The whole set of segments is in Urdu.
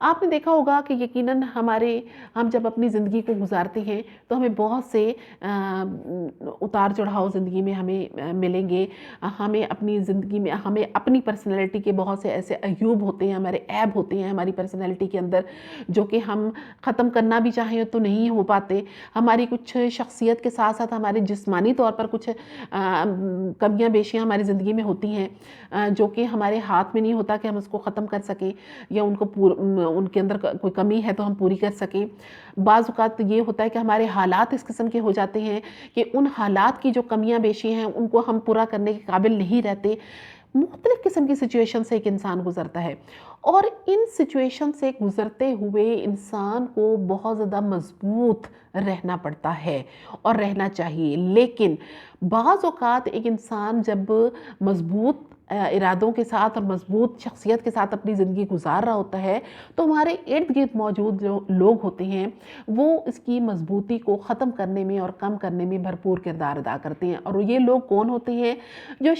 آپ نے دیکھا ہوگا کہ یقیناً ہم جب اپنی زندگی کو گزارتے ہیں تو ہمیں بہت سے اتار چڑھاؤ زندگی میں ہمیں ملیں گے. ہمیں اپنی زندگی میں ہمیں اپنی پرسنالٹی کے بہت سے ایسے عیوب ہوتے ہیں، ہمارے عیب ہوتے ہیں ہماری پرسنالٹی کے اندر، جو کہ ہم ختم کرنا بھی چاہیں تو نہیں ہو پاتے. ہماری کچھ شخصیت کے ساتھ ساتھ ہمارے جسمانی طور پر کچھ کمیاں بیشیاں ہماری زندگی میں ہوتی ہیں، جو کہ ہمارے ہاتھ میں نہیں ہوتا کہ ہم اس کو ختم کر سکیں یا ان کے اندر کوئی کمی ہے تو ہم پوری کر سکیں. بعض اوقات یہ ہوتا ہے کہ ہمارے حالات اس قسم کے ہو جاتے ہیں کہ ان حالات کی جو کمیاں بیشی ہیں ان کو ہم پورا کرنے کے قابل نہیں رہتے. مختلف قسم کی سچویشن سے ایک انسان گزرتا ہے، اور ان سچویشن سے گزرتے ہوئے انسان کو بہت زیادہ مضبوط رہنا پڑتا ہے اور رہنا چاہیے. لیکن بعض اوقات ایک انسان جب مضبوط ارادوں کے ساتھ اور مضبوط شخصیت کے ساتھ اپنی زندگی گزار رہا ہوتا ہے تو ہمارے ارد گرد موجود جو لوگ ہوتے ہیں وہ اس کی مضبوطی کو ختم کرنے میں اور کم کرنے میں بھرپور کردار ادا کرتے ہیں. اور یہ لوگ کون ہوتے ہیں؟ جو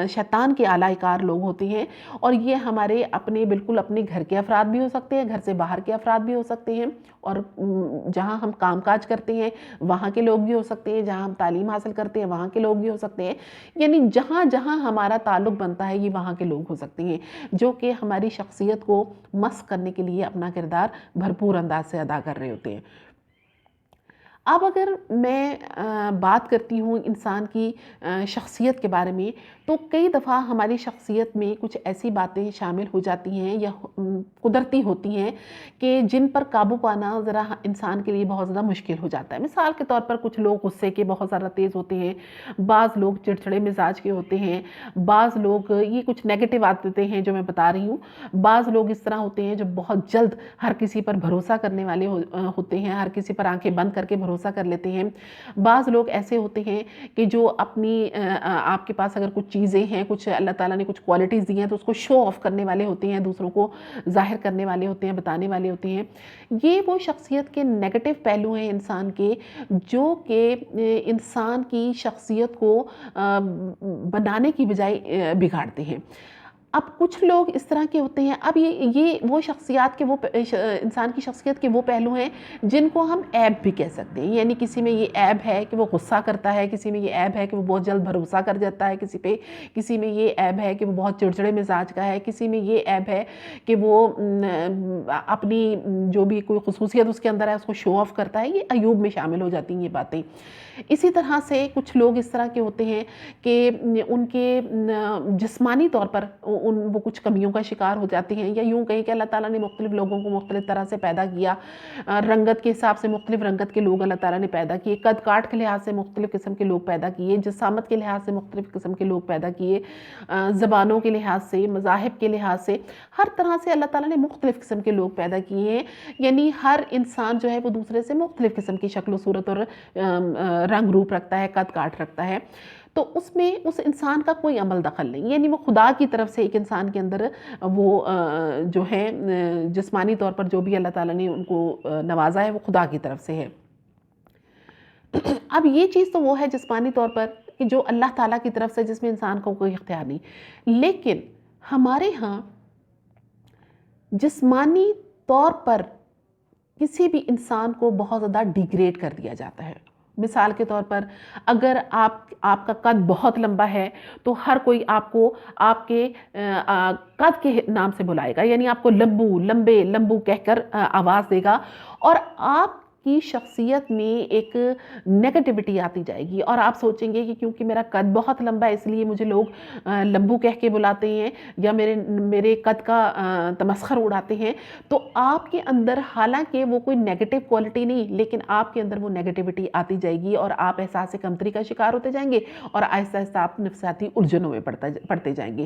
شیطان کے آلائے کار لوگ ہوتے ہیں. اور یہ ہمارے بالکل اپنے گھر کے افراد بھی ہو سکتے ہیں، گھر سے باہر کے افراد بھی ہو سکتے ہیں، اور جہاں ہم کام کاج کرتے ہیں وہاں کے لوگ بھی ہو سکتے ہیں، جہاں ہم تعلیم حاصل کرتے ہیں وہاں کے لوگ بھی ہو سکتے ہیں. یعنی جہاں جہاں ہمارا تعلق بنتا ہے یہ وہاں کے لوگ ہو سکتے ہیں، جو کہ ہماری شخصیت کو مسخ کرنے کے لیے اپنا کردار بھرپور انداز سے ادا کر رہے ہوتے ہیں. اب اگر میں بات کرتی ہوں انسان کی شخصیت کے بارے میں، تو کئی دفعہ ہماری شخصیت میں کچھ ایسی باتیں شامل ہو جاتی ہیں یا قدرتی ہوتی ہیں کہ جن پر قابو پانا ذرا انسان کے لیے بہت زیادہ مشکل ہو جاتا ہے. مثال کے طور پر کچھ لوگ غصے کے بہت زیادہ تیز ہوتے ہیں، بعض لوگ چڑچڑے مزاج کے ہوتے ہیں، بعض لوگ یہ کچھ نیگیٹو عادتیں ہیں جو میں بتا رہی ہوں. بعض لوگ اس طرح ہوتے ہیں جو بہت جلد ہر کسی پر بھروسہ کرنے والے ہوتے ہیں، ہر کسی پر آنکھیں بند کر کے بھروسہ کر لیتے ہیں. بعض لوگ ایسے ہوتے ہیں کہ جو آپ کے پاس اگر کچھ چیزیں ہیں، کچھ اللہ تعالیٰ نے کچھ کوالٹیز دی ہیں تو اس کو شو آف کرنے والے ہوتے ہیں، دوسروں کو ظاہر کرنے والے ہوتے ہیں، بتانے والے ہوتے ہیں. یہ وہ شخصیت کے نیگیٹو پہلو ہیں انسان کے، جو کہ انسان کی شخصیت کو بنانے کی بجائے بگاڑتے ہیں. اب کچھ لوگ اس طرح کے ہوتے ہیں، اب یہ وہ شخصیات کے انسان کی شخصیت کے وہ پہلو ہیں جن کو ہم عیب بھی کہہ سکتے ہیں. یعنی کسی میں یہ عیب ہے کہ وہ غصہ کرتا ہے، کسی میں یہ عیب ہے کہ وہ بہت جلد بھروسہ کر جاتا ہے کسی پہ، کسی میں یہ عیب ہے کہ وہ بہت چڑچڑے مزاج کا ہے، کسی میں یہ عیب ہے کہ وہ اپنی جو بھی کوئی خصوصیت اس کے اندر ہے اس کو شو آف کرتا ہے. یہ عیوب میں شامل ہو جاتی ہیں یہ باتیں. اسی طرح سے کچھ لوگ اس طرح کے ہوتے ہیں کہ ان کے جسمانی طور پر وہ کچھ کمیوں کا شکار ہو جاتے ہیں، یا یوں کہیں کہ اللہ تعالیٰ نے مختلف لوگوں کو مختلف طرح سے پیدا کیا. رنگت کے حساب سے مختلف رنگت کے لوگ اللہ تعالیٰ نے پیدا کیے، قد کاٹ کے لحاظ سے مختلف قسم کے لوگ پیدا کیے، جسامت کے لحاظ سے مختلف قسم کے لوگ پیدا کیے، زبانوں کے لحاظ سے، مذاہب کے لحاظ سے، ہر طرح سے اللہ تعالیٰ نے مختلف قسم کے لوگ پیدا کیے ہیں. یعنی ہر انسان جو ہے وہ دوسرے سے مختلف قسم کی شکل و صورت اور رنگ روپ رکھتا ہے، قد کاٹ رکھتا ہے. تو اس میں اس انسان کا کوئی عمل دخل نہیں. یعنی وہ خدا کی طرف سے ایک انسان کے اندر وہ جو ہے جسمانی طور پر جو بھی اللہ تعالیٰ نے ان کو نوازا ہے وہ خدا کی طرف سے ہے. اب یہ چیز تو وہ ہے جسمانی طور پر کہ جو اللہ تعالیٰ کی طرف سے، جس میں انسان کو کوئی اختیار نہیں. لیکن ہمارے ہاں جسمانی طور پر کسی بھی انسان کو بہت زیادہ ڈیگریڈ کر دیا جاتا ہے. مثال کے طور پر اگر آپ کا قد بہت لمبا ہے تو ہر کوئی آپ کو آپ کے قد کے نام سے بلائے گا، یعنی آپ کو لمبو کہہ کر آواز دے گا، اور آپ کی شخصیت میں ایک نیگیٹیوٹی آتی جائے گی، اور آپ سوچیں گے کہ کیونکہ میرا قد بہت لمبا ہے اس لیے مجھے لوگ لمبو کہہ کے بلاتے ہیں یا میرے قد کا تمسخر اڑاتے ہیں. تو آپ کے اندر حالانکہ وہ کوئی نیگیٹو کوالٹی نہیں، لیکن آپ کے اندر وہ نیگیٹیوٹی آتی جائے گی اور آپ احساس کمتری کا شکار ہوتے جائیں گے، اور آہستہ آہستہ آپ نفسیاتی الجھنوں میں پڑتے جائیں گے.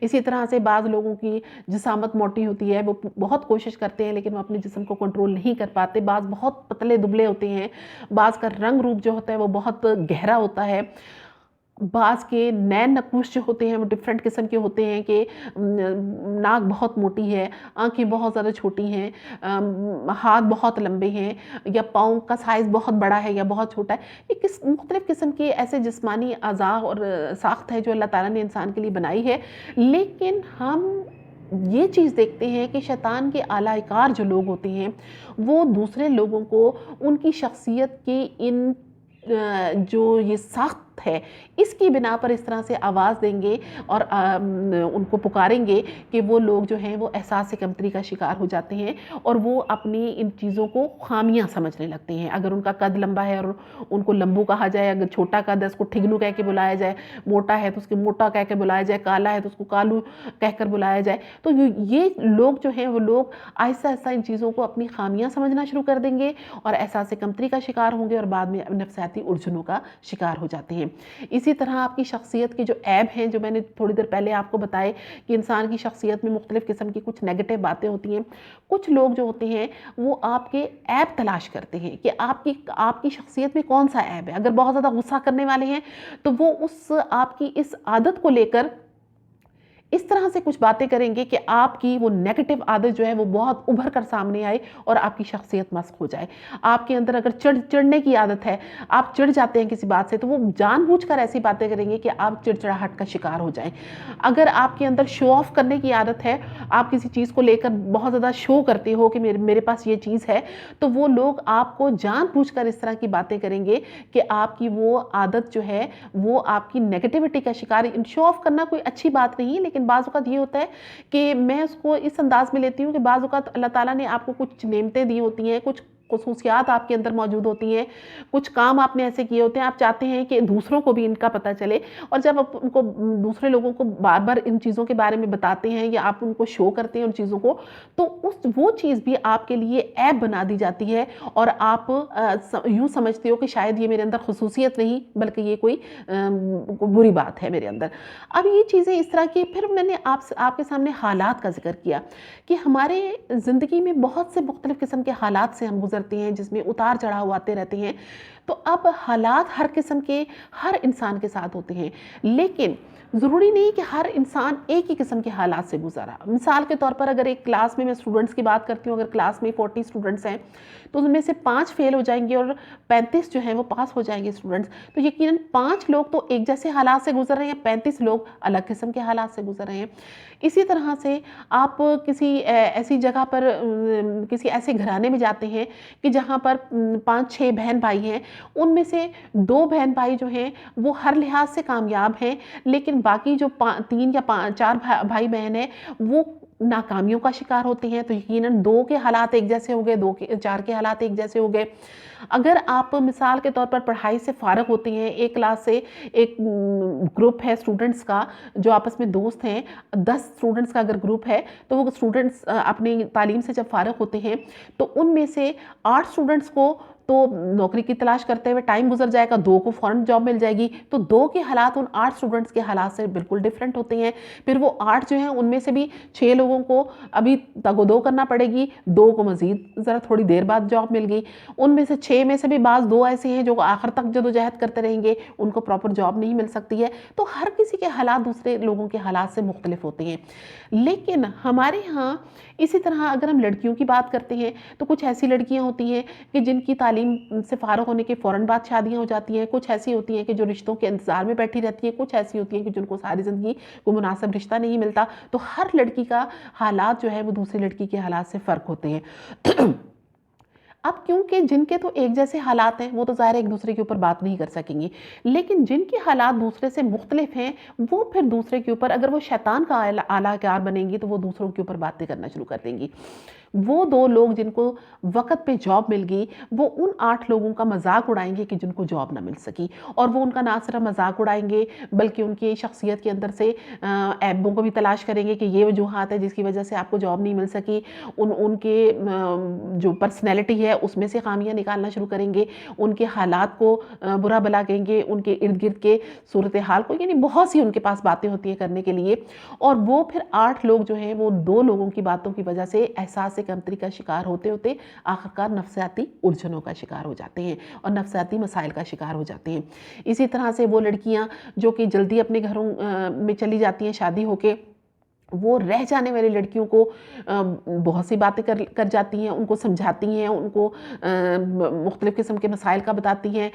اسی طرح سے بعض لوگوں کی جسامت موٹی ہوتی ہے، وہ بہت کوشش کرتے ہیں لیکن وہ اپنے جسم کو کنٹرول نہیں کر پاتے. بعض بہت پتلے دبلے ہوتے ہیں، بعض کا رنگ روپ جو ہوتا ہے وہ بہت گہرا ہوتا ہے، بعض کے نین نقوش جو ہوتے ہیں وہ ڈیفرنٹ قسم کے ہوتے ہیں کہ ناک بہت موٹی ہے، آنکھیں بہت زیادہ چھوٹی ہیں، ہاتھ بہت لمبے ہیں، یا پاؤں کا سائز بہت بڑا ہے یا بہت چھوٹا ہے. یہ مختلف قسم کے ایسے جسمانی اعضاء اور ساخت ہے جو اللہ تعالیٰ نے انسان کے لیے بنائی ہے. لیکن ہم یہ چیز دیکھتے ہیں کہ شیطان کے اعلی کار جو لوگ ہوتے ہیں وہ دوسرے لوگوں کو ان کی شخصیت کی ان جو یہ ساخت ہے اس کی بنا پر اس طرح سے آواز دیں گے اور ان کو پکاریں گے کہ وہ لوگ جو ہیں وہ احساس کمتری کا شکار ہو جاتے ہیں اور وہ اپنی ان چیزوں کو خامیاں سمجھنے لگتے ہیں۔ اگر ان کا قد لمبا ہے اور ان کو لمبو کہا جائے، اگر چھوٹا قد ہے اس کو ٹھگنو کہہ کے بلایا جائے، موٹا ہے تو اس کو موٹا کہہ کے بلایا جائے، کالا ہے تو اس کو کالو کہہ کر بلایا جائے، تو یہ لوگ جو ہیں وہ لوگ آہستہ آہستہ ان چیزوں کو اپنی خامیاں سمجھنا شروع کر دیں گے اور احساس کمتری کا شکار ہوں گے اور بعد میں نفسیاتی الجھنوں کا شکار ہو جاتے ہیں۔ اسی طرح آپ کی شخصیت کے جو عیب ہیں، جو میں نے تھوڑی دیر پہلے آپ کو بتائے کہ انسان کی شخصیت میں مختلف قسم کی کچھ نیگیٹو باتیں ہوتی ہیں، کچھ لوگ جو ہوتے ہیں وہ آپ کے عیب تلاش کرتے ہیں کہ آپ کی شخصیت میں کون سا عیب ہے۔ اگر بہت زیادہ غصہ کرنے والے ہیں تو وہ آپ کی اس عادت کو لے کر اس طرح سے کچھ باتیں کریں گے کہ آپ کی وہ نیگیٹو عادت جو ہے وہ بہت ابھر کر سامنے آئے اور آپ کی شخصیت مسخ ہو جائے۔ آپ کے اندر اگر چڑھنے کی عادت ہے، آپ چڑھ جاتے ہیں کسی بات سے، تو وہ جان بوجھ کر ایسی باتیں کریں گے کہ آپ چڑچڑاہٹ کا شکار ہو جائیں۔ اگر آپ کے اندر شو آف کرنے کی عادت ہے، آپ کسی چیز کو لے کر بہت زیادہ شو کرتے ہو کہ میرے پاس یہ چیز ہے، تو وہ لوگ آپ کو جان بوجھ کر اس طرح کی باتیں کریں گے کہ آپ کی وہ عادت جو ہے وہ آپ کی نیگیٹیوٹی کا شکار ہے۔ شو آف کرنا کوئی اچھی بات نہیں ہے، لیکن بعض اوقات یہ ہوتا ہے کہ میں اس کو اس انداز میں لیتی ہوں کہ بعض اوقات اللہ تعالیٰ نے آپ کو کچھ نعمتیں دی ہوتی ہیں، کچھ خصوصیات آپ کے اندر موجود ہوتی ہیں، کچھ کام آپ نے ایسے کیے ہوتے ہیں، آپ چاہتے ہیں کہ دوسروں کو بھی ان کا پتہ چلے، اور جب آپ ان کو دوسرے لوگوں کو بار بار ان چیزوں کے بارے میں بتاتے ہیں یا آپ ان کو شو کرتے ہیں ان چیزوں کو، تو وہ چیز بھی آپ کے لیے عیب بنا دی جاتی ہے اور آپ یوں سمجھتے ہو کہ شاید یہ میرے اندر خصوصیت نہیں بلکہ یہ کوئی بری بات ہے میرے اندر۔ اب یہ چیزیں اس طرح کی، پھر میں نے آپ کے سامنے حالات کا ذکر کیا کہ ہمارے زندگی میں بہت سے مختلف قسم کے حالات سے ہم گزرتے ہیں جس میں اتار چڑھاؤ آتے رہتے ہیں، تو اب حالات ہر قسم کے ہر انسان کے ساتھ ہوتے ہیں، لیکن ضروری نہیں کہ ہر انسان ایک ہی قسم کے حالات سے گزرا۔ مثال کے طور پر اگر ایک کلاس میں اسٹوڈنٹس کی بات کرتی ہوں، اگر کلاس میں 40 اسٹوڈنٹس ہیں تو ان میں سے 5 فیل ہو جائیں گے اور 35 جو ہیں وہ پاس ہو جائیں گے اسٹوڈنٹس، تو یقیناً 5 لوگ تو ایک جیسے حالات سے گزر رہے ہیں، 35 لوگ الگ قسم کے حالات سے گزر رہے ہیں۔ اسی طرح سے آپ کسی ایسی جگہ پر کسی ایسے گھرانے میں جاتے ہیں کہ جہاں پر 5-6 بہن بھائی ہیں، ان میں سے 2 بہن بھائی جو ہیں وہ ہر لحاظ سے کامیاب ہیں، لیکن باقی جو 3 یا 4 بھائی بہن ہیں وہ ناکامیوں کا شکار ہوتے ہیں، تو یقیناً 2 کے حالات ایک جیسے ہو گئے، 4 کے حالات ایک جیسے ہو گئے۔ اگر آپ مثال کے طور پر پڑھائی سے فارغ ہوتے ہیں، ایک کلاس سے ایک گروپ ہے اسٹوڈنٹس کا جو آپس میں دوست ہیں، 10 اسٹوڈنٹس کا اگر گروپ ہے تو وہ اسٹوڈنٹس اپنی تعلیم سے جب فارغ ہوتے ہیں تو ان میں سے 8 اسٹوڈنٹس کو تو نوکری کی تلاش کرتے ہوئے ٹائم گزر جائے گا، 2 کو فوراً جاب مل جائے گی، تو 2 کے حالات ان 8 اسٹوڈنٹس کے حالات سے بالکل ڈیفرنٹ ہوتے ہیں۔ پھر وہ 8 جو ہیں ان میں سے بھی 6 لوگوں کو ابھی تگ و دو کرنا پڑے گی، 2 کو مزید ذرا تھوڑی دیر بعد جاب مل گئی، ان میں سے 6 میں سے بھی بعض 2 ایسے ہیں جو آخر تک جدوجہد کرتے رہیں گے، ان کو پراپر جاب نہیں مل سکتی ہے۔ تو ہر کسی کے حالات دوسرے لوگوں کے حالات سے مختلف ہوتے ہیں، لیکن ہمارے ہاں اسی طرح اگر ہم لڑکیوں کی بات کرتے ہیں تو کچھ ایسی لڑکیاں ہوتی ہیں کہ جن کی تعلیم سے فارغ ہونے کے فوراً بعد شادیاں ہو جاتی ہیں، کچھ ایسی ہوتی ہیں کہ جو رشتوں کے انتظار میں بیٹھی رہتی ہیں، کچھ ایسی ہوتی ہیں کہ جن کو ساری زندگی کوئی مناسب رشتہ نہیں ملتا۔ تو ہر لڑکی کا حالات جو ہے وہ دوسری لڑکی کے حالات سے فرق ہوتے ہیں۔ اب کیونکہ جن کے تو ایک جیسے حالات ہیں وہ تو ظاہر ایک دوسرے کے اوپر بات نہیں کر سکیں گی، لیکن جن کے حالات دوسرے سے مختلف ہیں وہ پھر دوسرے کے اوپر، اگر وہ شیطان کا اعلیٰ کار بنیں گی تو وہ دوسروں کے اوپر باتیں کرنا شروع کر دیں گی۔ وہ 2 لوگ جن کو وقت پہ جاب مل گئی وہ ان 8 لوگوں کا مذاق اڑائیں گے کہ جن کو جاب نہ مل سکی، اور وہ ان کا نہ صرف مذاق اڑائیں گے بلکہ ان کی شخصیت کے اندر سے عیبوں کو بھی تلاش کریں گے کہ یہ وجوہات ہے جس کی وجہ سے آپ کو جاب نہیں مل سکی، ان کے جو پرسنالٹی ہے اس میں سے خامیاں نکالنا شروع کریں گے، ان کے حالات کو برا بلا کہیں گے، ان کے ارد گرد کے صورتحال کو، یعنی بہت سی ان کے پاس باتیں ہوتی ہیں کرنے کے لیے، اور وہ پھر 8 لوگ جو ہیں وہ 2 لوگوں کی باتوں کی وجہ سے احساس کمتری کا شکار ہوتے ہوتے آخرکار نفسیاتی الجھنوں کا شکار ہو جاتے ہیں اور نفسیاتی مسائل کا شکار ہو جاتے ہیں۔ اسی طرح سے وہ لڑکیاں جو کہ جلدی اپنے گھروں میں چلی جاتی ہیں شادی ہو کے، وہ رہ جانے والی لڑکیوں کو بہت سی باتیں کر جاتی ہیں، ان کو سمجھاتی ہیں، ان کو مختلف قسم کے مسائل کا بتاتی ہیں،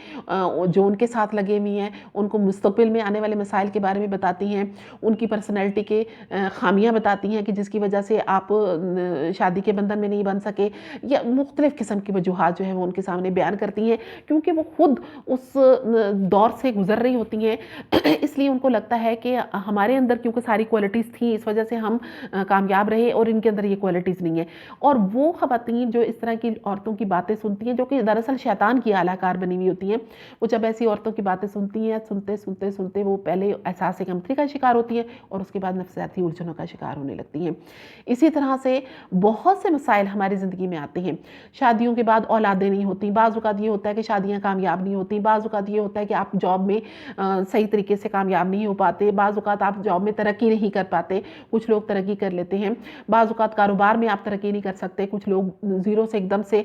جو ان کے ساتھ لگے ہوئی ہیں ان کو مستقبل میں آنے والے مسائل کے بارے میں بتاتی ہیں، ان کی پرسنالٹی کے خامیاں بتاتی ہیں کہ جس کی وجہ سے آپ شادی کے بندھن میں نہیں بن سکے، یا مختلف قسم کی وجوہات جو ہیں وہ ان کے سامنے بیان کرتی ہیں، کیونکہ وہ خود اس دور سے گزر رہی ہوتی ہیں۔ اس لیے ان کو لگتا ہے کہ ہمارے اندر کیونکہ ساری کوالٹیز تھیں، اس وجہ سے ہم کامیاب رہے، اور ان کے اندر یہ کوالٹیز نہیں ہیں۔ اور وہ خواتین جو اس طرح کی عورتوں کی باتیں سنتی ہیں، جو کہ دراصل شیطان کی اعلیٰ کار بنی ہوئی ہوتی ہیں، وہ جب ایسی عورتوں کی باتیں سنتی ہیں، سنتے وہ پہلے احساس کمتری کا شکار ہوتی ہیں، اور اس کے بعد نفسیاتی الجھنوں کا شکار ہونے لگتی ہیں۔ اسی طرح سے بہت سے مسائل ہماری زندگی میں آتے ہیں۔ شادیوں کے بعد اولادیں نہیں ہوتی، بعض اوقات یہ ہوتا ہے کہ شادیاں کامیاب نہیں ہوتی، بعض اوقات یہ ہوتا ہے کہ آپ جاب میں صحیح طریقے سے کامیاب نہیں ہو پاتے، بعض اوقات آپ جاب میں ترقی نہیں کر پاتے، کچھ لوگ ترقی کر لیتے ہیں، بعض اوقات کاروبار میں آپ ترقی نہیں کر سکتے، کچھ لوگ زیرو سے ایک دم سے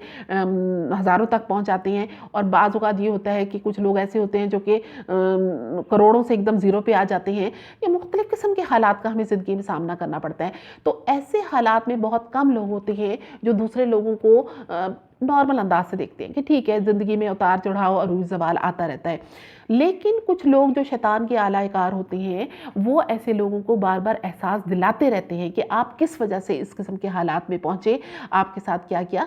ہزاروں تک پہنچ جاتے ہیں، اور بعض اوقات یہ ہوتا ہے کہ کچھ لوگ ایسے ہوتے ہیں جو کہ کروڑوں سے ایک دم زیرو پہ آ جاتے ہیں۔ یہ مختلف قسم کے حالات کا ہمیں زندگی میں سامنا کرنا پڑتا ہے۔ تو ایسے حالات میں بہت کم لوگ ہوتے ہیں جو دوسرے لوگوں کو نارمل انداز سے دیکھتے ہیں کہ ٹھیک ہے، زندگی میں اتار چڑھاؤ عروج زوال آتا رہتا ہے، لیکن کچھ لوگ جو شیطان کے اعلیٰ کار ہوتے ہیں وہ ایسے لوگوں کو بار بار احساس دلاتے رہتے ہیں کہ آپ کس وجہ سے اس قسم کے حالات میں پہنچے، آپ کے ساتھ کیا کیا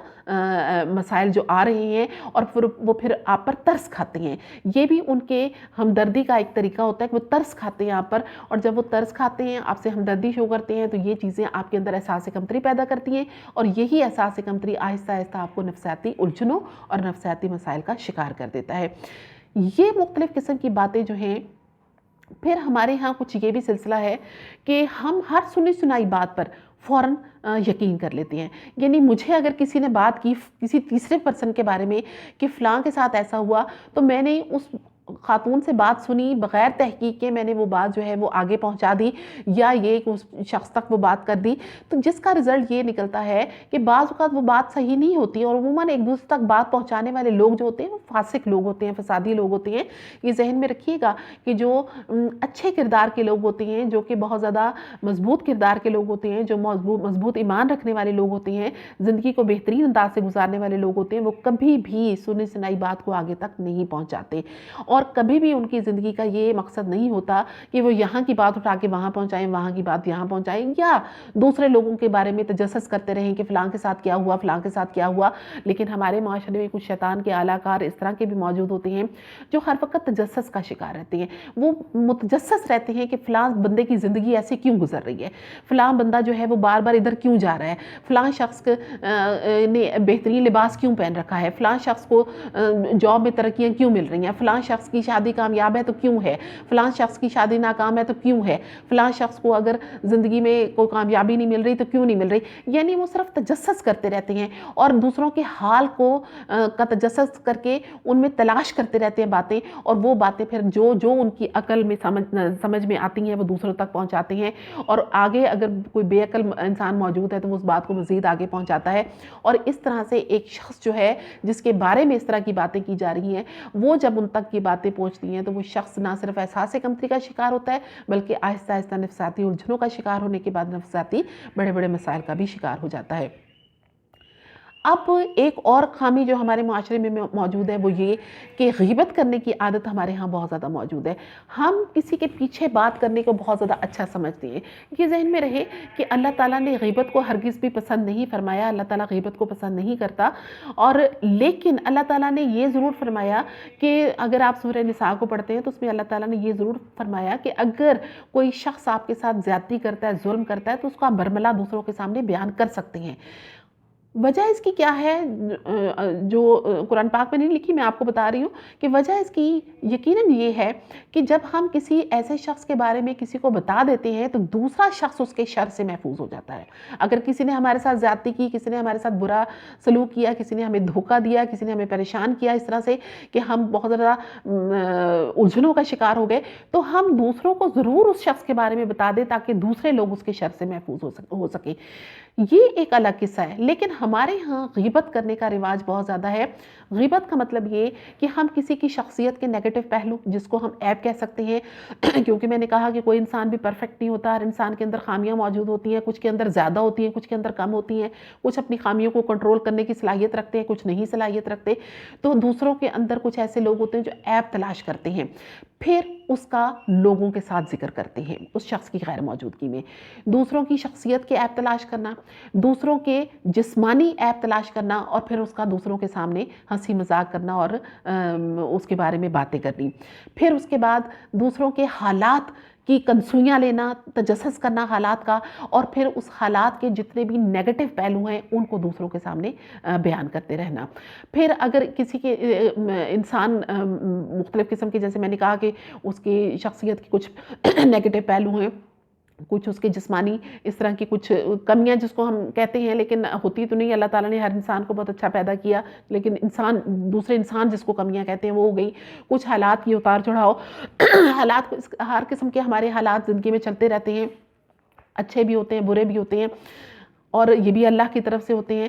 مسائل جو آ رہے ہیں، اور وہ پھر آپ پر ترس کھاتے ہیں۔ یہ بھی ان کے ہمدردی کا ایک طریقہ ہوتا ہے کہ وہ ترس کھاتے ہیں آپ پر، اور جب وہ ترس کھاتے ہیں، آپ سے ہمدردی شو کرتے ہیں، تو یہ چیزیں آپ کے اندر احساس کمتری پیدا کرتی ہیں، اور یہی احساس کمتری آہستہ آہستہ آپ کو نفسیاتی الجھنوں اور نفسیاتی مسائل کا شکار کر دیتا ہے۔ یہ مختلف قسم کی باتیں جو ہیں، پھر ہمارے ہاں کچھ یہ بھی سلسلہ ہے کہ ہم ہر سنی سنائی بات پر فوراً یقین کر لیتے ہیں۔ یعنی مجھے اگر کسی نے بات کی کسی تیسرے پرسن کے بارے میں کہ فلاں کے ساتھ ایسا ہوا، تو میں نے اس خاتون سے بات سنی، بغیر تحقیق کے میں نے وہ بات جو ہے وہ آگے پہنچا دی، یا یہ کہ اس شخص تک وہ بات کر دی، تو جس کا رزلٹ یہ نکلتا ہے کہ بعض اوقات وہ بات صحیح نہیں ہوتی، اور عموماً ایک دوسرے تک بات پہنچانے والے لوگ جو ہوتے ہیں وہ فاسق لوگ ہوتے ہیں، فسادی لوگ ہوتے ہیں۔ یہ ذہن میں رکھیے گا کہ جو اچھے کردار کے لوگ ہوتے ہیں، جو کہ بہت زیادہ مضبوط کردار کے لوگ ہوتے ہیں، جو مضبوط ایمان رکھنے والے لوگ ہوتے ہیں، زندگی کو بہترین انداز سے گزارنے والے لوگ ہوتے ہیں، وہ کبھی بھی سنی سنائی بات کو آگے تک نہیں پہنچاتے، اور کبھی بھی ان کی زندگی کا یہ مقصد نہیں ہوتا کہ وہ یہاں کی بات اٹھا کے وہاں پہنچائیں، وہاں کی بات یہاں پہنچائیں، یا دوسرے لوگوں کے بارے میں تجسس کرتے رہیں کہ فلاں کے ساتھ کیا ہوا، فلاں کے ساتھ کیا ہوا۔ لیکن ہمارے معاشرے میں کچھ شیطان کے اعلیٰ کار اس طرح کے بھی موجود ہوتے ہیں جو ہر وقت تجسس کا شکار رہتے ہیں۔ وہ متجسس رہتے ہیں کہ فلاں بندے کی زندگی ایسے کیوں گزر رہی ہے، فلاں بندہ جو ہے وہ بار بار ادھر کیوں جا رہا ہے، فلاں شخص نے بہترین لباس کیوں پہن رکھا ہے، فلاں شخص کو جاب میں ترقیاں کیوں مل رہی ہیں، فلاں شخص کی شادی کامیاب ہے تو کیوں ہے، فلاں شخص کی شادی ناکام ہے تو کیوں ہے، فلاں شخص کو اگر زندگی میں کوئی کامیابی نہیں مل رہی تو کیوں نہیں مل رہی۔ یعنی وہ صرف تجسس کرتے رہتے ہیں، اور دوسروں کے حال کا تجسس کر کے ان میں تلاش کرتے رہتے ہیں باتیں، اور وہ باتیں پھر جو ان کی عقل میں سمجھ میں آتی ہیں وہ دوسروں تک پہنچاتے ہیں، اور آگے اگر کوئی بے عقل انسان موجود ہے تو وہ اس بات کو مزید آگے پہنچاتا ہے، اور اس طرح سے ایک شخص جو ہے جس کے بارے میں اس طرح کی باتیں کی جا رہی ہیں، وہ جب ان تک یہ باتیں پہنچتی ہیں تو وہ شخص نہ صرف احساس کمتری کا شکار ہوتا ہے، بلکہ آہستہ آہستہ نفسیاتی الجھنوں کا شکار ہونے کے بعد نفسیاتی بڑے بڑے مسائل کا بھی شکار ہو جاتا ہے۔ اب ایک اور خامی جو ہمارے معاشرے میں موجود ہے وہ یہ کہ غیبت کرنے کی عادت ہمارے ہاں بہت زیادہ موجود ہے۔ ہم کسی کے پیچھے بات کرنے کو بہت زیادہ اچھا سمجھتے ہیں۔ یہ ذہن میں رہے کہ اللہ تعالیٰ نے غیبت کو ہرگز بھی پسند نہیں فرمایا، اللہ تعالیٰ غیبت کو پسند نہیں کرتا، اور لیکن اللہ تعالیٰ نے یہ ضرور فرمایا کہ اگر آپ سورہ نساء کو پڑھتے ہیں تو اس میں اللہ تعالیٰ نے یہ ضرور فرمایا کہ اگر کوئی شخص آپ کے ساتھ زیادتی کرتا ہے، ظلم کرتا ہے، تو اس کا برملا دوسروں کے سامنے بیان کر سکتے ہیں۔ وجہ اس کی کیا ہے جو قرآن پاک میں نہیں لکھی، میں آپ کو بتا رہی ہوں کہ وجہ اس کی یقیناً یہ ہے کہ جب ہم کسی ایسے شخص کے بارے میں کسی کو بتا دیتے ہیں تو دوسرا شخص اس کے شر سے محفوظ ہو جاتا ہے۔ اگر کسی نے ہمارے ساتھ زیادتی کی، کسی نے ہمارے ساتھ برا سلوک کیا، کسی نے ہمیں دھوکہ دیا، کسی نے ہمیں پریشان کیا اس طرح سے کہ ہم بہت زیادہ الجھنوں کا شکار ہو گئے، تو ہم دوسروں کو ضرور اس شخص کے بارے میں بتا دیں تاکہ دوسرے لوگ اس کے شر سے محفوظ ہو سکیں۔ یہ ایک الگ قصہ ہے، لیکن ہمارے ہاں غیبت کرنے کا رواج بہت زیادہ ہے۔ غیبت کا مطلب یہ کہ ہم کسی کی شخصیت کے نیگیٹو پہلو، جس کو ہم عیب کہہ سکتے ہیں، کیونکہ میں نے کہا کہ کوئی انسان بھی پرفیکٹ نہیں ہوتا، ہر انسان کے اندر خامیاں موجود ہوتی ہیں، کچھ کے اندر زیادہ ہوتی ہیں، کچھ کے اندر کم ہوتی ہیں، کچھ اپنی خامیوں کو کنٹرول کرنے کی صلاحیت رکھتے ہیں، کچھ نہیں صلاحیت رکھتے۔ تو دوسروں کے اندر کچھ ایسے لوگ ہوتے ہیں جو عیب تلاش کرتے ہیں، پھر اس کا لوگوں کے ساتھ ذکر کرتے ہیں اس شخص کی غیر موجودگی میں۔ دوسروں کی شخصیت کے عیب تلاش کرنا، دوسروں کے جسمانی عیب تلاش کرنا، اور پھر اس کا دوسروں کے سامنے ہنسی مذاق کرنا اور اس کے بارے میں باتیں کرنی۔ پھر اس کے بعد دوسروں کے حالات کی کنسوئیاں لینا، تجسس کرنا حالات کا، اور پھر اس حالات کے جتنے بھی نیگیٹو پہلو ہیں ان کو دوسروں کے سامنے بیان کرتے رہنا۔ پھر اگر کسی کے انسان مختلف قسم کے، جیسے میں نے کہا کہ اس کی شخصیت کے کچھ نیگیٹو پہلو ہیں، کچھ اس کے جسمانی اس طرح کی کچھ کمیاں جس کو ہم کہتے ہیں، لیکن ہوتی تو نہیں، اللہ تعالیٰ نے ہر انسان کو بہت اچھا پیدا کیا، لیکن دوسرے انسان جس کو کمیاں کہتے ہیں وہ ہو گئی۔ کچھ حالات کی اتار چڑھاؤ، حالات ہر قسم کے ہمارے حالات زندگی میں چلتے رہتے ہیں، اچھے بھی ہوتے ہیں، برے بھی ہوتے ہیں، اور یہ بھی اللہ کی طرف سے ہوتے ہیں۔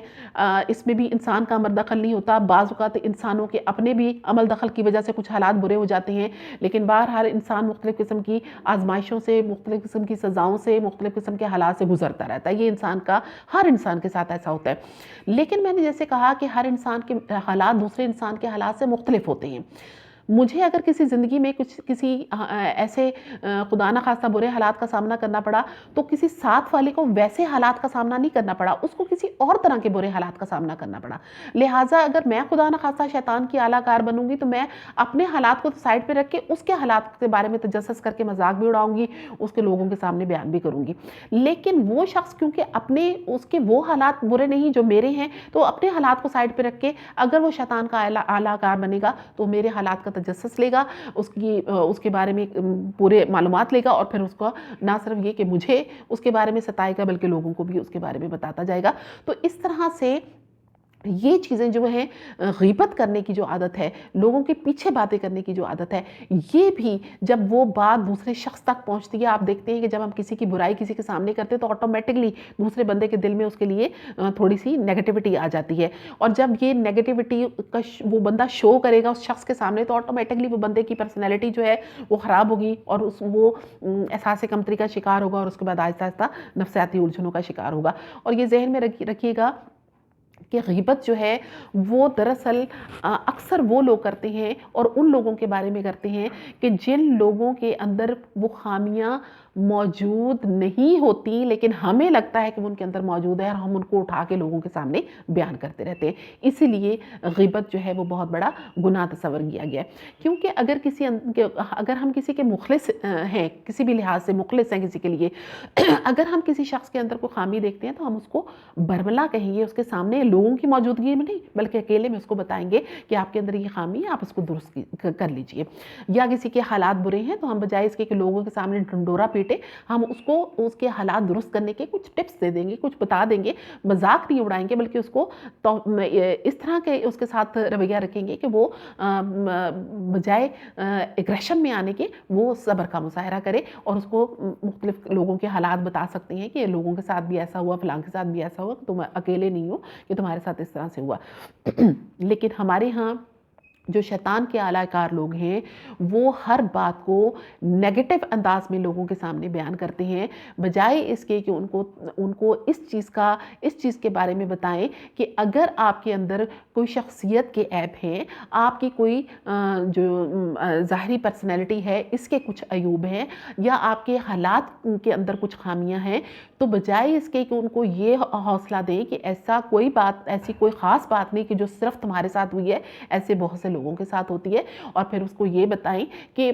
اس میں بھی انسان کا عمل دخل نہیں ہوتا۔ بعض اوقات انسانوں کے اپنے بھی عمل دخل کی وجہ سے کچھ حالات برے ہو جاتے ہیں، لیکن بہرحال انسان مختلف قسم کی آزمائشوں سے، مختلف قسم کی سزاؤں سے، مختلف قسم کے حالات سے گزرتا رہتا ہے۔ یہ ہر انسان کے ساتھ ایسا ہوتا ہے، لیکن میں نے جیسے کہا کہ ہر انسان کے حالات دوسرے انسان کے حالات سے مختلف ہوتے ہیں۔ مجھے اگر کسی زندگی میں کسی ایسے خدا نہ خواستہ برے حالات کا سامنا کرنا پڑا، تو کسی ساتھ والے کو ویسے حالات کا سامنا نہیں کرنا پڑا، اس کو کسی اور طرح کے برے حالات کا سامنا کرنا پڑا۔ لہٰذا اگر میں خدا نہ خواستہ شیطان کی اعلیٰ کار بنوں گی، تو میں اپنے حالات کو سائڈ پہ رکھ کے اس کے حالات کے بارے میں تجسس کر کے مذاق بھی اڑاؤں گی، اس کے لوگوں کے سامنے بیان بھی کروں گی۔ لیکن وہ شخص کیونکہ اس کے وہ حالات برے نہیں جو میرے ہیں، تو اپنے حالات کو سائڈ پہ رکھ کے اگر وہ شیطان کا اعلیٰ کار بنے گا تو میرے حالات کا تجسس لے گا، اس کے بارے میں پورے معلومات لے گا، اور پھر اس کو نہ صرف یہ کہ مجھے اس کے بارے میں ستائے گا، بلکہ لوگوں کو بھی اس کے بارے میں بتاتا جائے گا۔ تو اس طرح سے یہ چیزیں جو ہیں، غیبت کرنے کی جو عادت ہے، لوگوں کے پیچھے باتیں کرنے کی جو عادت ہے، یہ بھی جب وہ بات دوسرے شخص تک پہنچتی ہے، آپ دیکھتے ہیں کہ جب ہم کسی کی برائی کسی کے سامنے کرتے ہیں تو آٹومیٹکلی دوسرے بندے کے دل میں اس کے لیے تھوڑی سی نیگیٹیوٹی آ جاتی ہے، اور جب یہ نیگیٹیوٹی وہ بندہ شو کرے گا اس شخص کے سامنے، تو آٹومیٹکلی وہ بندے کی پرسنالٹی جو ہے وہ خراب ہوگی، اور وہ احساس کمتری کا شکار ہوگا، اور اس کے بعد آہستہ آہستہ نفسیاتی الجھنوں کا شکار ہوگا۔ اور یہ ذہن میں رکھیے گا کہ غیبت جو ہے وہ دراصل اکثر وہ لوگ کرتے ہیں، اور ان لوگوں کے بارے میں کرتے ہیں کہ جن لوگوں کے اندر وہ خامیاں موجود نہیں ہوتی، لیکن ہمیں لگتا ہے کہ وہ ان کے اندر موجود ہے، اور ہم ان کو اٹھا کے لوگوں کے سامنے بیان کرتے رہتے ہیں۔ اسی لیے غیبت جو ہے وہ بہت بڑا گناہ تصور کیا گیا ہے، کیونکہ اگر ہم کسی کے مخلص ہیں، کسی بھی لحاظ سے مخلص ہیں کسی کے لیے، اگر ہم کسی شخص کے اندر کوئی خامی دیکھتے ہیں تو ہم اس کو برملا کہیں گے، اس کے سامنے لوگوں کی موجودگی میں نہیں بلکہ اکیلے میں اس کو بتائیں گے کہ آپ کے اندر یہ خامی ہے، آپ اس کو درست کر لیجئے۔ یا کسی کے حالات برے ہیں تو ہم بجائے اس کے کہ لوگوں کے سامنے ڈنڈورا پیٹے، ہم اس کو اس کے حالات درست کرنے کے کچھ ٹپس دے دیں گے، کچھ بتا دیں گے، مذاق نہیں اڑائیں گے، بلکہ اس کو اس طرح کے اس کے ساتھ رویہ رکھیں گے کہ وہ بجائے ایگریشن میں آنے کے وہ صبر کا مظاہرہ کرے، اور اس کو مختلف لوگوں کے حالات بتا سکتے ہیں کہ لوگوں کے ساتھ بھی ایسا ہوا، فلاں کے ساتھ بھی ایسا ہوا، تم اکیلے نہیں ہو کہ تمہارے ساتھ اس طرح سے ہوا۔ لیکن ہمارے ہاں جو شیطان کے اعلیٰ کار لوگ ہیں، وہ ہر بات کو نیگیٹو انداز میں لوگوں کے سامنے بیان کرتے ہیں، بجائے اس کے کہ ان کو اس چیز کے بارے میں بتائیں کہ اگر آپ کے اندر کوئی شخصیت کے عیب ہیں، آپ کی کوئی جو ظاہری پرسنالٹی ہے اس کے کچھ عیوب ہیں، یا آپ کے حالات کے اندر کچھ خامیاں ہیں، تو بجائے اس کے کہ ان کو یہ حوصلہ دیں کہ ایسی کوئی خاص بات نہیں کہ جو صرف تمہارے ساتھ ہوئی ہے، ایسے بہت سے لوگوں کے ساتھ ہوتی ہے، اور پھر اس کو یہ بتائیں کہ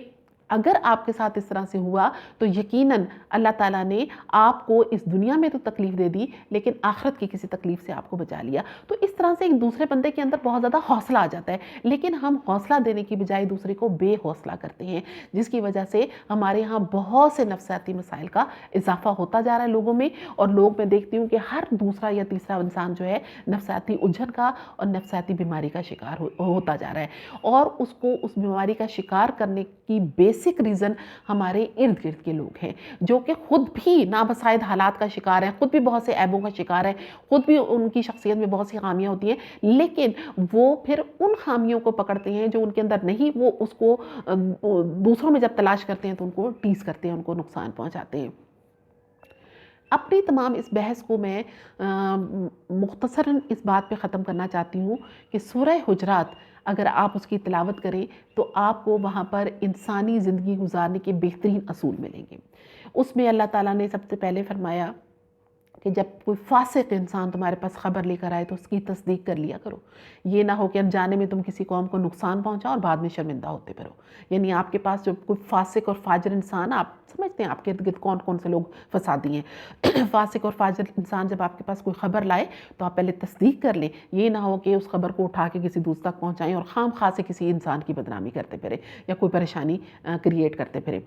اگر آپ کے ساتھ اس طرح سے ہوا تو یقیناً اللہ تعالیٰ نے آپ کو اس دنیا میں تو تکلیف دے دی، لیکن آخرت کی کسی تکلیف سے آپ کو بچا لیا۔ تو اس طرح سے ایک دوسرے بندے کے اندر بہت زیادہ حوصلہ آ جاتا ہے، لیکن ہم حوصلہ دینے کی بجائے دوسرے کو بے حوصلہ کرتے ہیں، جس کی وجہ سے ہمارے ہاں بہت سے نفسیاتی مسائل کا اضافہ ہوتا جا رہا ہے لوگوں میں، اور میں دیکھتی ہوں کہ ہر دوسرا یا تیسرا انسان جو ہے نفسیاتی الجھن کا اور نفسیاتی بیماری کا شکار ہوتا جا رہا ہے، اور اس کو اس بیماری کا شکار کرنے کی بے بیسک ریزن ہمارے ارد گرد کے لوگ ہیں جو کہ خود بھی نابسائد حالات کا شکار ہیں، خود بھی بہت سے عیبوں کا شکار ہیں، خود بھی ان کی شخصیت میں بہت سی خامیاں ہوتی ہیں، لیکن وہ پھر ان خامیوں کو پکڑتے ہیں جو ان کے اندر نہیں، وہ اس کو دوسروں میں جب تلاش کرتے ہیں تو ان کو ٹیز کرتے ہیں، ان کو نقصان پہنچاتے ہیں۔ اپنی تمام اس بحث کو میں مختصراً اس بات پہ ختم کرنا چاہتی ہوں کہ سورہ حجرات اگر آپ اس کی تلاوت کریں تو آپ کو وہاں پر انسانی زندگی گزارنے کے بہترین اصول ملیں گے۔ اس میں اللہ تعالیٰ نے سب سے پہلے فرمایا کہ جب کوئی فاسق انسان تمہارے پاس خبر لے کر آئے تو اس کی تصدیق کر لیا کرو، یہ نہ ہو کہ انجانے میں تم کسی قوم کو نقصان پہنچاؤ اور بعد میں شرمندہ ہوتے پھرو۔ یعنی آپ کے پاس جب کوئی فاسق اور فاجر انسان، آپ سمجھتے ہیں آپ کے ارد گرد کون کون سے لوگ فسادی ہیں، فاسق اور فاجر انسان جب آپ کے پاس کوئی خبر لائے تو آپ پہلے تصدیق کر لیں، یہ نہ ہو کہ اس خبر کو اٹھا کے کسی دوسرے تک پہنچائیں اور خام خواہ سے کسی انسان کی بدنامی کرتے پھریں یا کوئی پریشانی کریٹ کرتے پھریں۔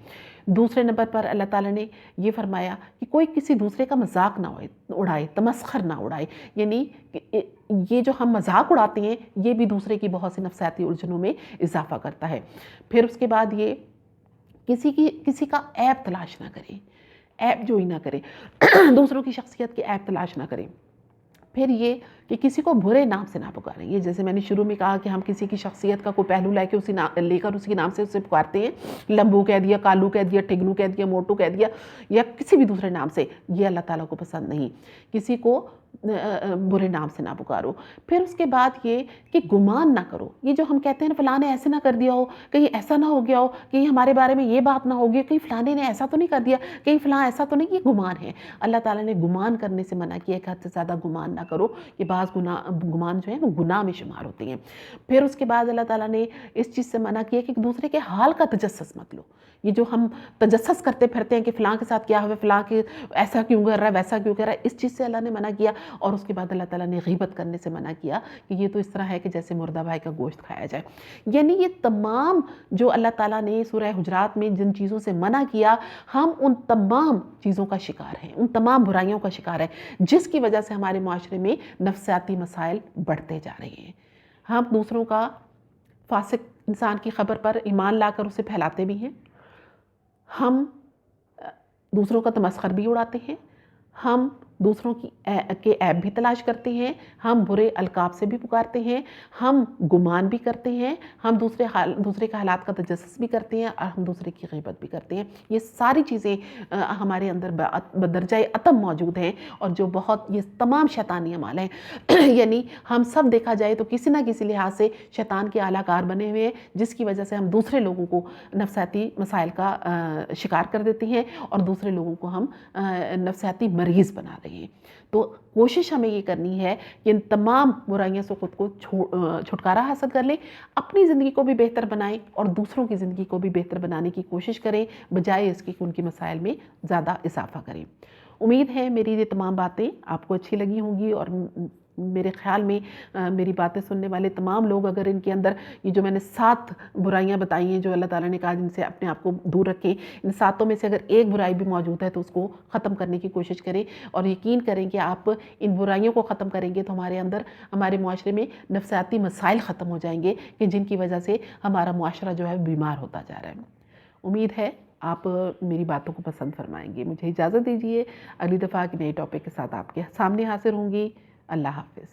دوسرے نمبر پر اللہ تعالیٰ نے یہ فرمایا کہ کوئی کسی دوسرے کا مذاق نہ اڑائے، تمسخر نہ اڑائے، یعنی یہ جو ہم مذاق اڑاتے ہیں یہ بھی دوسرے کی بہت سی نفسیاتی الجھنوں میں اضافہ کرتا ہے۔ پھر اس کے بعد یہ کسی کا عیب تلاش نہ کریں، عیب جوئی نہ کریں، دوسروں کی شخصیت کے عیب تلاش نہ کریں۔ پھر یہ کہ کسی کو برے نام سے نہ پکاریں، یہ جیسے میں نے شروع میں کہا کہ ہم کسی کی شخصیت کا کوئی پہلو لے کر اسی نام سے اسے پکارتے ہیں، لمبو کہہ دیا، کالو کہہ دیا، ٹھگنو کہہ دیا، موٹو کہہ دیا یا کسی بھی دوسرے نام سے، یہ اللہ تعالیٰ کو پسند نہیں۔ کسی کو برے نام سے نہ پکارو۔ پھر اس کے بعد یہ کہ گمان نہ کرو، یہ جو ہم کہتے ہیں فلاں نے ایسے نہ کر دیا ہو، کہیں ایسا نہ ہو گیا ہو، کہیں ہمارے بارے میں یہ بات نہ ہوگی، کہیں فلانے نے ایسا تو نہیں کر دیا، کہیں فلاں ایسا تو نہیں، یہ گمان ہے۔ اللہ تعالیٰ نے گمان کرنے سے منع کیا کہ حد سے زیادہ گمان نہ کرو، کہ بعض گمان جو ہے وہ گناہ میں شمار ہوتے ہیں۔ پھر اس کے بعد اللہ تعالیٰ نے اس چیز سے منع کیا کہ دوسرے کے حال کا تجسس مت لو، یہ جو ہم تجسس کرتے پھرتے ہیں کہ فلاں کے ساتھ کیا ہوا، فلاں کے ایسا کیوں کر رہا ہے، ویسا کیوں کر رہا ہے، اس چیز سے اللہ نے منع کیا۔ اور اس کے بعد اللہ تعالیٰ نے غیبت کرنے سے منع کیا کہ یہ تو اس طرح ہے کہ جیسے مردہ بھائی کا گوشت کھایا جائے۔ یعنی یہ تمام جو اللہ تعالیٰ نے سورہ حجرات میں جن چیزوں سے منع کیا، ہم ان تمام چیزوں کا شکار ہیں، ان تمام برائیوں کا شکار ہیں جس کی وجہ سے ہمارے معاشرے میں نفسیاتی مسائل بڑھتے جا رہے ہیں۔ ہم دوسروں کا فاسق انسان کی خبر پر ایمان لا کر اسے پھیلاتے بھی ہیں، ہم دوسروں کا تمسخر بھی اڑاتے ہیں، ہم دوسروں کے عیب بھی تلاش کرتے ہیں، ہم برے القاب سے بھی پکارتے ہیں، ہم گمان بھی کرتے ہیں، ہم دوسرے کے حالات کا تجسس بھی کرتے ہیں اور ہم دوسرے کی غیبت بھی کرتے ہیں۔ یہ ساری چیزیں ہمارے اندر بدرجہ عتم موجود ہیں اور جو یہ تمام شیطانی اعمال ہیں۔ یعنی ہم سب دیکھا جائے تو کسی نہ کسی لحاظ سے شیطان کے اعلیٰ کار بنے ہوئے ہیں، جس کی وجہ سے ہم دوسرے لوگوں کو نفسیاتی مسائل کا شکار کر دیتے ہیں اور دوسرے لوگوں کو ہم نفسیاتی مریض بنا رہے ہیں۔ تو کوشش ہمیں یہ کرنی ہے کہ ان تمام برائیوں سے خود کو چھٹکارا حاصل کر لیں، اپنی زندگی کو بھی بہتر بنائیں اور دوسروں کی زندگی کو بھی بہتر بنانے کی کوشش کریں، بجائے اس کی کہ ان کی مسائل میں زیادہ اضافہ کریں۔ امید ہے میری یہ تمام باتیں آپ کو اچھی لگی ہوں گی، اور میرے خیال میں میری باتیں سننے والے تمام لوگ اگر ان کے اندر یہ جو میں نے 7 برائیاں بتائی ہیں جو اللہ تعالیٰ نے کہا جن سے اپنے آپ کو دور رکھیں، ان 7 میں سے اگر ایک برائی بھی موجود ہے تو اس کو ختم کرنے کی کوشش کریں، اور یقین کریں کہ آپ ان برائیوں کو ختم کریں گے تو ہمارے معاشرے میں نفسیاتی مسائل ختم ہو جائیں گے کہ جن کی وجہ سے ہمارا معاشرہ جو ہے بیمار ہوتا جا رہا ہے۔ امید ہے آپ میری باتوں کو پسند فرمائیں گے۔ مجھے اجازت دیجیے، اگلی دفعہ کی نئے ٹاپک کے ساتھ آپ کے سامنے حاضر ہوں گی۔ اللہ حافظ۔